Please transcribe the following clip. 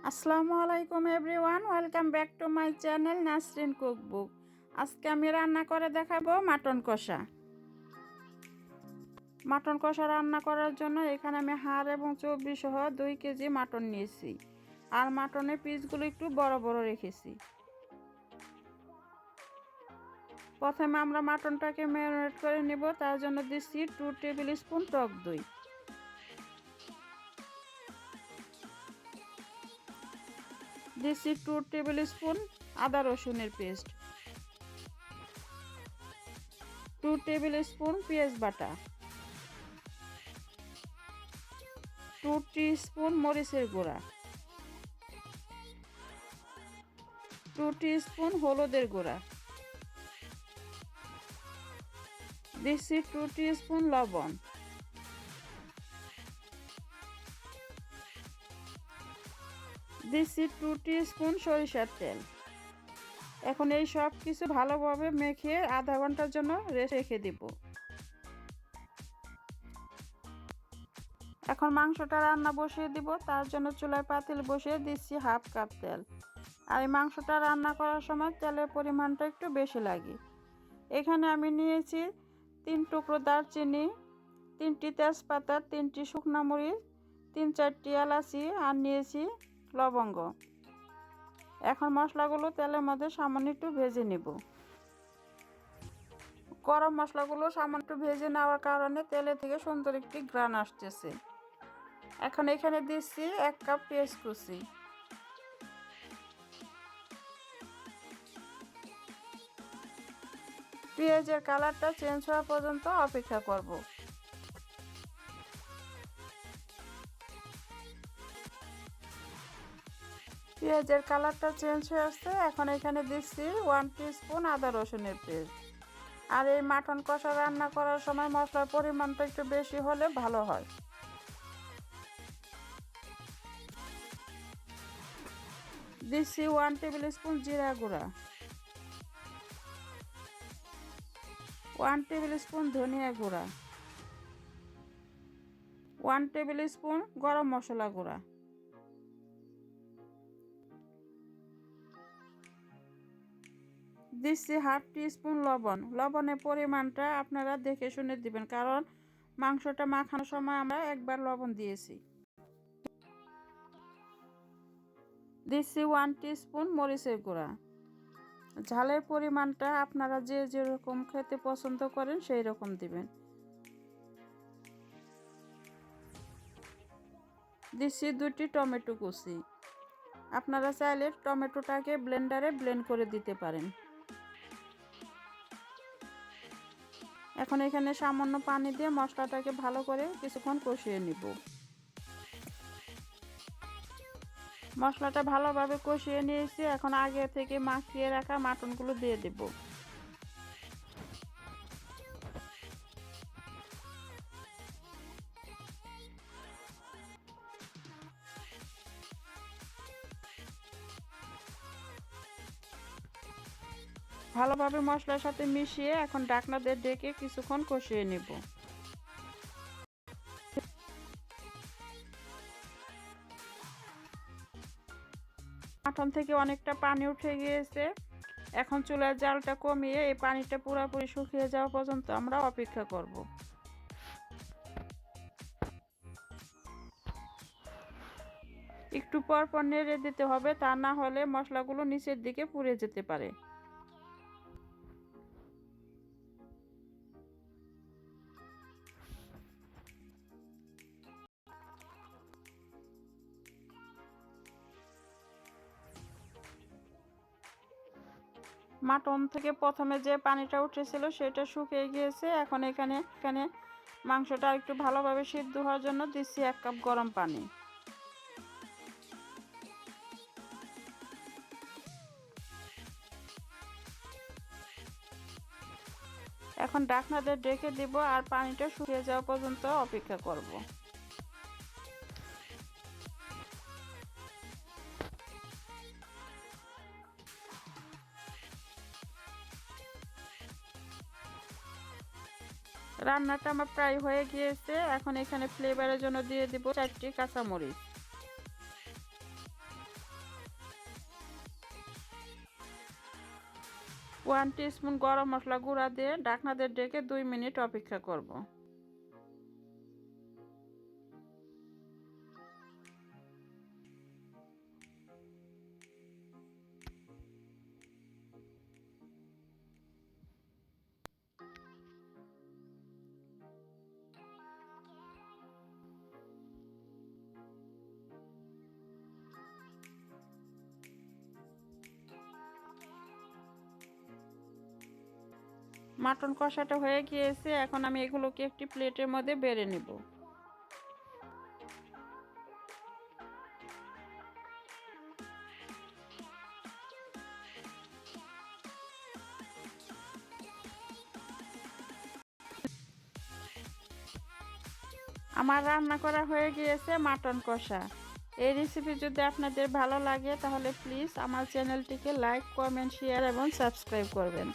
আসসালামু আলাইকুম everyone, welcome back to my channel Nasrin cookbook. আজকে আমি রান্না করে দেখাবো মাটন কষা। মাটন কষা রান্না করার জন্য এখানে আমি হাড় এবং চর্বি সহ 2 কেজি মাটন নিয়েছি, আর মাটনের পিসগুলো একটু বড় বড় রেখেছি। প্রথমে আমরা মাটনটাকে ম্যারিনেট করে নেব। তার জন্য দিচ্ছি 2 টেবিল স্পুন টক দই, দিচ্ছি 2 টেবিল স্পুন আদা রসুনের পেস্ট, 2 টেবিল স্পুন পেঁয়াজ বাটা, 2 টিস্পুন মরিচের গুঁড়া, 2 টিস্পুন হলুদের গুঁড়া, দিচ্ছি 2 টিস্পুন লবণ, দিচ্ছি 2 টিস্পুন সরিষার তেল। এখন এই সব কিছু ভালোভাবে মেখে আধা ঘন্টার জন্য রেখে দিব। এখন মাংসটা রান্না বসিয়ে দিব। তার জন্য চুলায় পাতিল বসিয়ে দিচ্ছি 1/2 কাপ তেল। আর এই মাংসটা রান্না করার সময় তেলের পরিমাণটা একটু বেশি লাগে। এখানে আমি নিয়েছি 3 টুকরো দারচিনি, 3টি তেজপাতা, 3টি শুকনো মরিচ, 3-4টি এলাচি, আর নিয়েছি লবঙ্গ। এখন মশলাগুলো তেলের মধ্যে সামান্য একটু ভেজে নেব। গরম মশলাগুলো সামান্য একটু ভেজে নেওয়ার কারণে তেলে থেকে সুন্দর একটি ঘ্রাণ আসতেছে। এখন এখানে দিচ্ছি 1 কাপ পেঁয়াজ কুচি। পেঁয়াজের কালারটা চেঞ্জ হওয়া পর্যন্ত অপেক্ষা করব। পেঁয়াজের কালারটা চেঞ্জ হয়ে আসছে। এখন এখানে দিচ্ছি 1 টিস্পুন আদা রসুনের পেস্ট। আর এই মাটন কষা রান্না করার সময় মশলার পরিমাণটা একটু বেশি হলে ভালো হয়। দিচ্ছি 1 টেবিল স্পুন জিরা গুঁড়া, 1 টেবিল স্পুন ধনিয়া গুঁড়া, 1 টেবিল স্পুন গরম মশলা গুঁড়া, দিচ্ছি 1/2 টিস্পুন লবণ। লবণের পরিমাণটা আপনারা দেখে শুনে দিবেন, কারণ মাংসটা মাখানোর সময় আমরা একবার লবণ দিয়েছি। দিচ্ছি 1 টিস্পুন মরিচের গুঁড়া। ঝালের পরিমাণটা আপনারা যে যেরকম খেতে পছন্দ করেন সেই রকম দিবেন। দিচ্ছি 2টি টমেটো কুচি। আপনারা চাইলে টমেটোটাকে ব্লেন্ডারে ব্লেন্ড করে দিতে পারেন। এখন এখানে সামান্য পানি দিয়ে মশলাটাকে ভালো করে কিছুক্ষণ কষিয়ে নিব। মশলাটা ভালোভাবে কষিয়ে নিয়েছি। এখন আগে থেকে মাখিয়ে রাখা মাটনগুলো দিয়ে দেব। ভালোভাবে মশলার সাথে মিশিয়ে এখন ঢাকনা দিয়ে ঢেকে কিছুক্ষণ কষিয়ে নেব। মাটন থেকে অনেকটা পানি উঠে গিয়েছে। এখন চুলার জালটা কমিয়ে এই পানিটা পুরোপুরি শুকিয়ে যাওয়া পর্যন্ত আমরা অপেক্ষা করব। একটু পর পর নেড়ে দিতে হবে, তা না হলে মশলাগুলো নিচের দিকে পুড়ে যেতে পারে। মাটন থেকে প্রথমে যে পানিটা উঠেছিল সেটা শুকিয়ে গিয়েছে। এখন এখানে মাংসটা একটু ভালোভাবে সিদ্ধ হওয়ার জন্য দিচ্ছি 1 কাপ গরম পানি। এখন ঢাকনা দিয়ে ঢেকে দিব আর পানিটা শুকিয়ে যাওয়া পর্যন্ত অপেক্ষা করব। রান্নাটা আমার প্রায় হয়ে গিয়েছে। এখন এখানে ফ্লেভারের জন্য দিয়ে দিব 4টি কাঁচামরিচ। 1 টিস্পুন গরম মশলা গুঁড়া দিয়ে ঢাকনা দিয়ে ঢেকে 2 মিনিট অপেক্ষা করব। মাটন কষাটা হয়ে গিয়েছে, এখন আমি এগুলোকে একটি প্লেটের মধ্যে বেড়ে নেব। আমার রান্না করা হয়ে গিয়েছে মাটন কষা। এই রেসিপি যদি আপনাদের ভালো লাগে তাহলে প্লিজ আমার চ্যানেলটিকে লাইক, কমেন্ট, শেয়ার এবং সাবস্ক্রাইব করবেন।